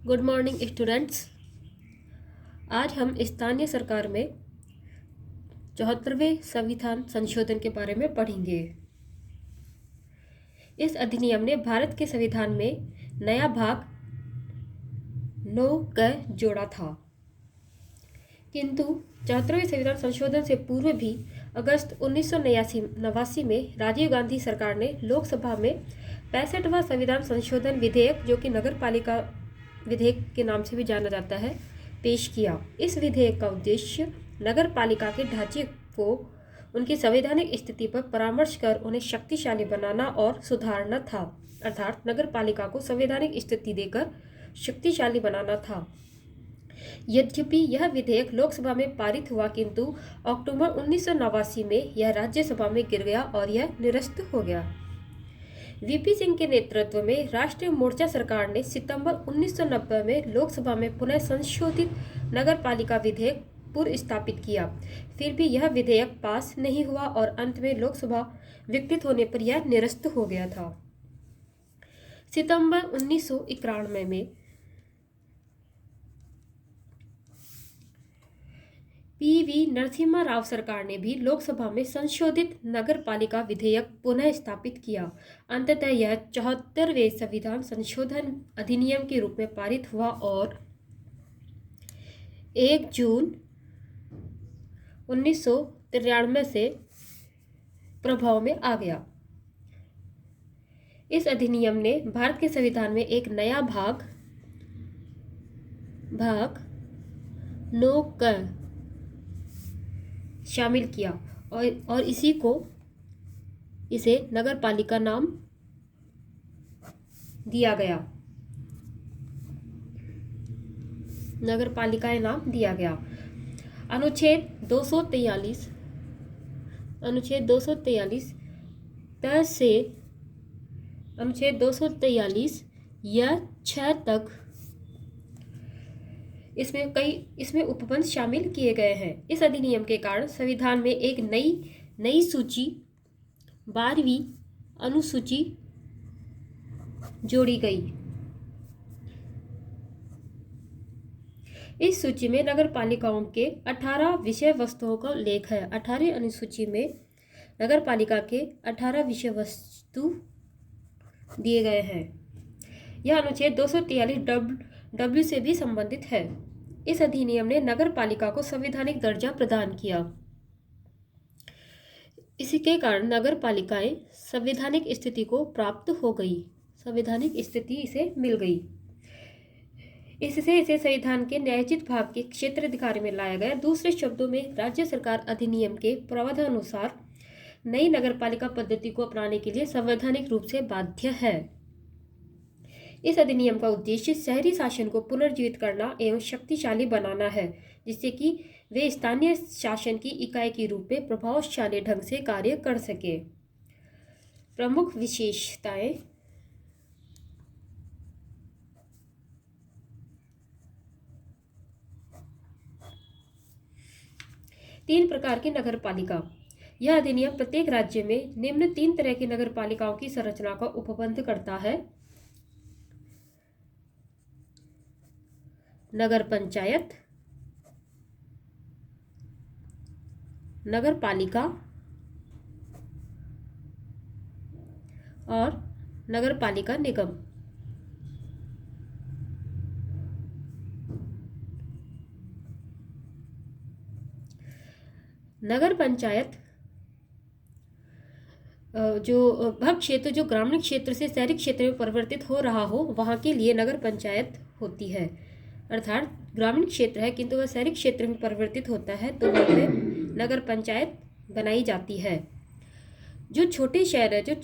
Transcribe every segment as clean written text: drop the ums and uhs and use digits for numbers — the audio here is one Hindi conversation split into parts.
Good morning students. आज हम स्थानीय सरकार में 74वें संविधान संशोधन के बारे में पढ़ेंगे। इस अधिनियम ने भारत के संविधान में नया भाग 9 क जोड़ा था, किंतु 74वें संविधान संशोधन से पूर्व भी अगस्त 1989 में राजीव गांधी सरकार ने लोकसभा में 65वां संविधान संशोधन विधेयक, जो कि नगर पालिका विधेयक के नाम से भी जाना जाता है, पेश किया। इस विधेयक का उद्देश्य नगर पालिका के ढांचे को उनकी संवैधानिक स्थिति पर परामर्श कर उन्हें शक्तिशाली बनाना और सुधारना था, अर्थात नगर पालिका को संवैधानिक स्थिति देकर शक्तिशाली बनाना था। यद्यपि यह विधेयक लोकसभा में पारित हुआ, किंतु अक्टूबर 1989 में यह राज्यसभा में गिर गया और यह निरस्त हो गया। वीपी सिंह के नेतृत्व में राष्ट्रीय मोर्चा सरकार ने सितंबर 1990 में लोकसभा में पुनः संशोधित नगर पालिका विधेयक पुनर्स्थापित किया। फिर भी यह विधेयक पास नहीं हुआ और अंत में लोकसभा विघटित होने पर यह निरस्त हो गया था। सितंबर 1991 में पीवी नरसिम्हा राव सरकार ने भी लोकसभा में संशोधित नगर पालिका विधेयक पुनः स्थापित किया। अंततः यह 74वें संविधान संशोधन अधिनियम के रूप में पारित हुआ और 1 जून 1993 से प्रभाव में आ गया। इस अधिनियम ने भारत के संविधान में एक नया भाग 9 क शामिल किया और इसे नगर पालिका नाम दिया गया। नगर पालिका नाम दिया गया। अनुच्छेद 243 त से अनुच्छेद 243 या 6 तक इसमें उपबंध शामिल किए गए हैं। इस अधिनियम के कारण संविधान में एक नई सूची 12वीं अनुसूची जोड़ी गई। इस सूची में नगर पालिकाओं के 18 विषय वस्तुओं का उल्लेख है। 18वीं अनुसूची में नगर पालिका के 18 विषय वस्तु दिए गए हैं। यह अनुच्छेद 243 डब्ल्यू से भी संबंधित है। इस अधिनियम ने नगर पालिका को संवैधानिक दर्जा प्रदान किया। इसी के कारण नगर पालिकाएं संवैधानिक स्थिति को प्राप्त हो गई, संवैधानिक स्थिति इसे मिल गई। इससे इसे संविधान के न्यायोचित भाग के क्षेत्राधिकार में लाया गया। दूसरे शब्दों में, राज्य सरकार अधिनियम के प्रावधानानुसार नई नगर पालिका पद्धति को अपनाने के लिए संवैधानिक रूप से बाध्य है। इस अधिनियम का उद्देश्य शहरी शासन को पुनर्जीवित करना एवं शक्तिशाली बनाना है, जिससे कि वे स्थानीय शासन की इकाई के रूप में प्रभावशाली ढंग से कार्य कर सके। प्रमुख विशेषताएं। तीन प्रकार की नगर पालिका। यह अधिनियम प्रत्येक राज्य में निम्न 3 तरह की नगर पालिकाओं की संरचना का उपबंध करता है: नगर पंचायत, नगर पालिका और नगर पालिका निगम। नगर पंचायत जो वह क्षेत्र जो ग्रामीण क्षेत्र से शहरी क्षेत्र में परिवर्तित हो रहा हो, वहां के लिए नगर पंचायत होती है। अर्थात ग्रामीण क्षेत्र है किंतु वह शहरी क्षेत्र में परिवर्तित होता है, तो वहाँ पे नगर पंचायत बनाई जाती है। जो छोटे शहर है, जो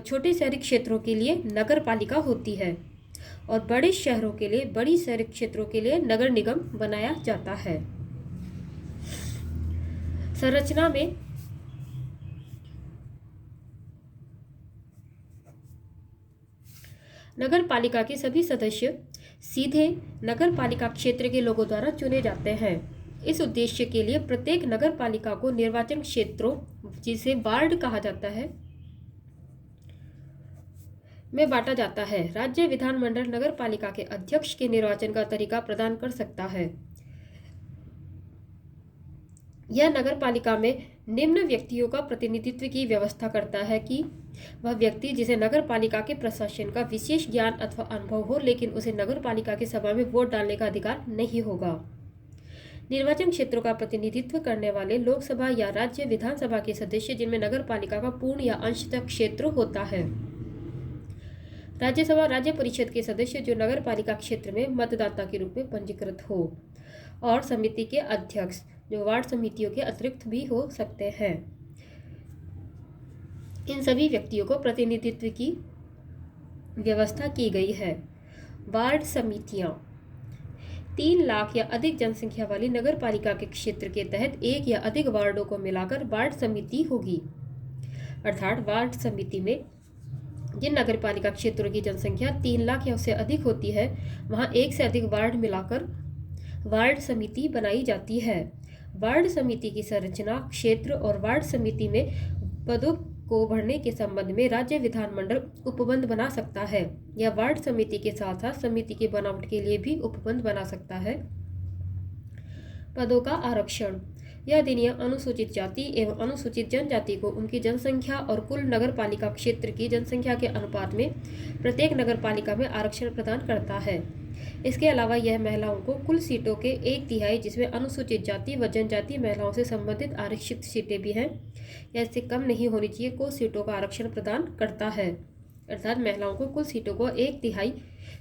छोटे शहरी क्षेत्रों के लिए नगर पालिका होती है और बड़े शहरों के लिए, बड़ी शहरी क्षेत्रों के लिए नगर निगम बनाया जाता है। संरचना में नगर पालिका के सभी सदस्य सीधे नगर पालिका क्षेत्र के लोगों द्वारा चुने जाते हैं। इस उद्देश्य के लिए प्रत्येक नगर पालिका को निर्वाचन क्षेत्रों, जिसे वार्ड कहा जाता है, में बांटा जाता है। राज्य विधानमंडल नगर पालिका के अध्यक्ष के निर्वाचन का तरीका प्रदान कर सकता है। यह नगर पालिका में निम्न व्यक्तियों का प्रतिनिधित्व की व्यवस्था करता है कि वह व्यक्ति जिसे नगर पालिका के प्रशासन का विशेष ज्ञान अथवा अनुभव हो, लेकिन उसे नगर पालिका की सभा में वोट डालने का अधिकार नहीं होगा। निर्वाचन क्षेत्रों का प्रतिनिधित्व करने वाले लोकसभा या राज्य विधानसभा के सदस्य जिनमें नगर पालिका का पूर्ण या अंशतः क्षेत्र होता है। राज्यसभा राज्य परिषद के सदस्य जो नगर पालिका क्षेत्र में मतदाता के रूप में पंजीकृत हो, और समिति के अध्यक्ष जो वार्ड समितियों के अतिरिक्त भी हो सकते हैं। इन सभी व्यक्तियों को प्रतिनिधित्व की व्यवस्था की गई है। वार्ड समितियां 3 लाख या अधिक जनसंख्या वाली नगर पालिका के क्षेत्र के तहत एक या अधिक वार्डों को मिलाकर वार्ड समिति होगी। अर्थात वार्ड समिति में जिन नगर पालिका क्षेत्रों की जनसंख्या 3 लाख या उससे अधिक होती है, वहां एक से अधिक वार्ड मिलाकर वार्ड समिति बनाई जाती है। वार्ड समिति की संरचना, क्षेत्र और वार्ड समिति में पदों को भरने के संबंध में राज्य विधानमंडल उपबंध बना सकता है या वार्ड समिति के साथ साथ समिति की बनावट के लिए भी उपबंध बना सकता है। पदों का आरक्षण। यह अधिनियम अनुसूचित जाति एवं अनुसूचित जनजाति को उनकी जनसंख्या और कुल नगर पालिका क्षेत्र की जनसंख्या के अनुपात में प्रत्येक नगर पालिका में आरक्षण प्रदान करता है। इसके अलावा यह महिलाओं को कुल सीटों के 1/3 जिसमें अनुसूचित जाति व जनजाति महिलाओं से संबंधित आरक्षित सीटें भी हैं या इससे कम नहीं होनी चाहिए, को सीटों का आरक्षण प्रदान करता है। अर्थात महिलाओं को कुल सीटों को 1/3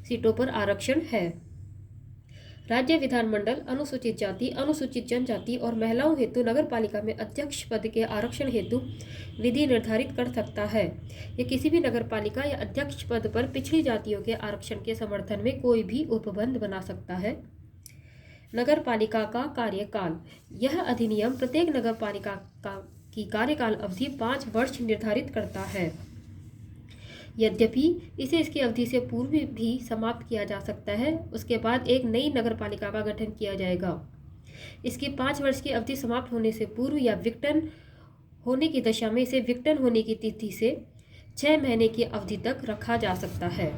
सीटों पर आरक्षण है। राज्य विधानमंडल अनुसूचित जाति, अनुसूचित जनजाति और महिलाओं हेतु नगर पालिका में अध्यक्ष पद के आरक्षण हेतु विधि निर्धारित कर सकता है। यह किसी भी नगर पालिका या अध्यक्ष पद पर पिछड़ी जातियों के आरक्षण के समर्थन में कोई भी उपबंध बना सकता है। नगर पालिका का कार्यकाल। यह अधिनियम प्रत्येक नगर पालिका की कार्यकाल अवधि 5 वर्ष निर्धारित करता है। यद्यपि इसे इसकी अवधि से पूर्व भी समाप्त किया जा सकता है, उसके बाद एक नई नगर पालिका का गठन किया जाएगा। इसकी 5 वर्ष की अवधि समाप्त होने से पूर्व या विघटन होने की दशा में इसे विघटन होने की तिथि से 6 महीने की अवधि तक रखा जा सकता है।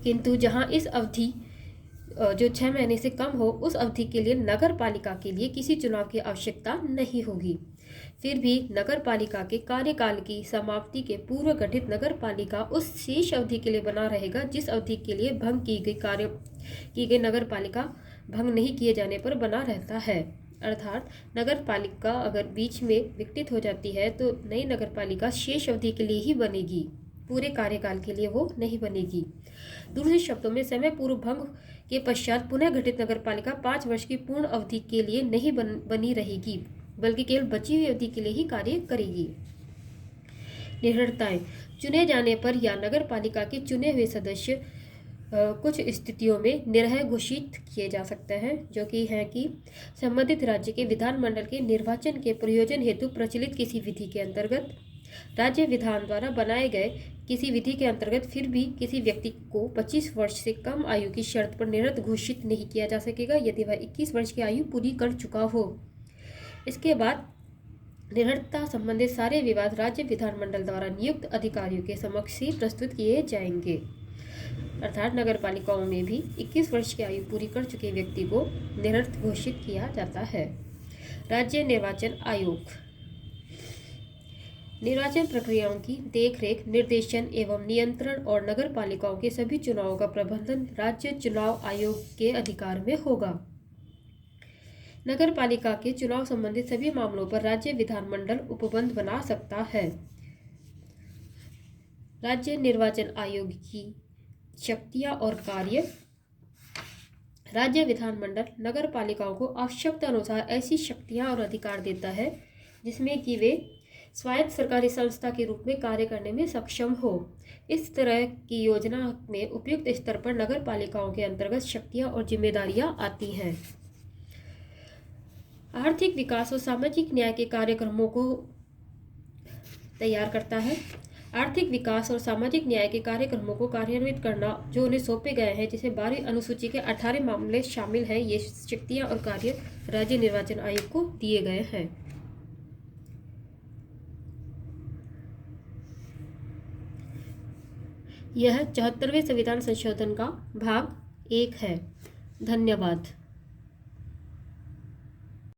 किंतु जहां इस अवधि जो 6 महीने से कम हो, उस अवधि के लिए नगर पालिका के लिए किसी चुनाव की आवश्यकता नहीं होगी। फिर भी नगर पालिका के कार्यकाल की समाप्ति के पूर्व गठित नगर पालिका उस शेष अवधि के लिए बना रहेगा जिस अवधि के लिए भंग की गई नगर पालिका भंग नहीं किए जाने पर बना रहता है। अर्थात नगर पालिका अगर बीच में विघटित हो जाती है तो नई नगर पालिका शेष अवधि के लिए ही बनेगी, पूरे कार्यकाल के लिए वो नहीं बनेगी। दूसरे शब्दों में समय पूर्व भंग के पश्चात पुनः गठित नगर पालिका 5 वर्ष की पूर्ण अवधि के लिए नहीं बनी रहेगी, बल्कि केवल बची हुई अवधि के लिए ही कार्य करेगी। निर्भरताएं। चुने जाने पर या नगर पालिका के चुने हुए सदस्य कुछ स्थितियों में निर्भय घोषित किए जा सकते हैं, जो कि है कि संबंधित राज्य के विधानमंडल के निर्वाचन के प्रयोजन हेतु प्रचलित किसी विधि के अंतर्गत, राज्य विधान द्वारा बनाए गए किसी विधि के अंतर्गत फिर भी किसी व्यक्ति को 25 वर्ष से कम आयु की शर्त पर निरस्त घोषित नहीं किया जा सकेगा यदि वह 21 वर्ष की आयु पूरी कर चुका हो। इसके बाद निर्भरता संबंधित सारे विवाद राज्य विधानमंडल द्वारा नियुक्त अधिकारियों के समक्ष ही प्रस्तुत किए जाएंगे। अर्थात नगर पालिकाओं में भी 21 वर्ष की आयु पूरी कर चुके व्यक्ति को निरस्त घोषित किया जाता है। राज्य निर्वाचन आयोग निर्वाचन प्रक्रियाओं की देखरेख, निर्देशन एवं नियंत्रण और नगर पालिकाओं के सभी चुनावों का प्रबंधन राज्य चुनाव आयोग के अधिकार में होगा। नगर पालिका के चुनाव संबंधित सभी मामलों पर राज्य विधानमंडल उपबंध बना सकता है। राज्य निर्वाचन आयोग की शक्तियां और कार्य। राज्य विधानमंडल नगर पालिकाओं को आवश्यकता अनुसार ऐसी शक्तियां और अधिकार देता है जिसमें कि वे स्वायत्त सरकारी संस्था के रूप में कार्य करने में सक्षम हो। इस तरह की योजना में उपयुक्त स्तर पर नगर पालिकाओं के अंतर्गत शक्तियां और जिम्मेदारियां आती हैं। आर्थिक विकास और सामाजिक न्याय के कार्यक्रमों को तैयार करता है। आर्थिक विकास और सामाजिक न्याय के कार्यक्रमों को कार्यान्वित करना जो उन्हें सौंपे गए हैं, जिसे 12वीं अनुसूची के 18 मामले शामिल हैं, ये शक्तियां और कार्य राज्य निर्वाचन आयोग को दिए गए हैं। यह 74वें संविधान संशोधन का भाग 1 है। धन्यवाद।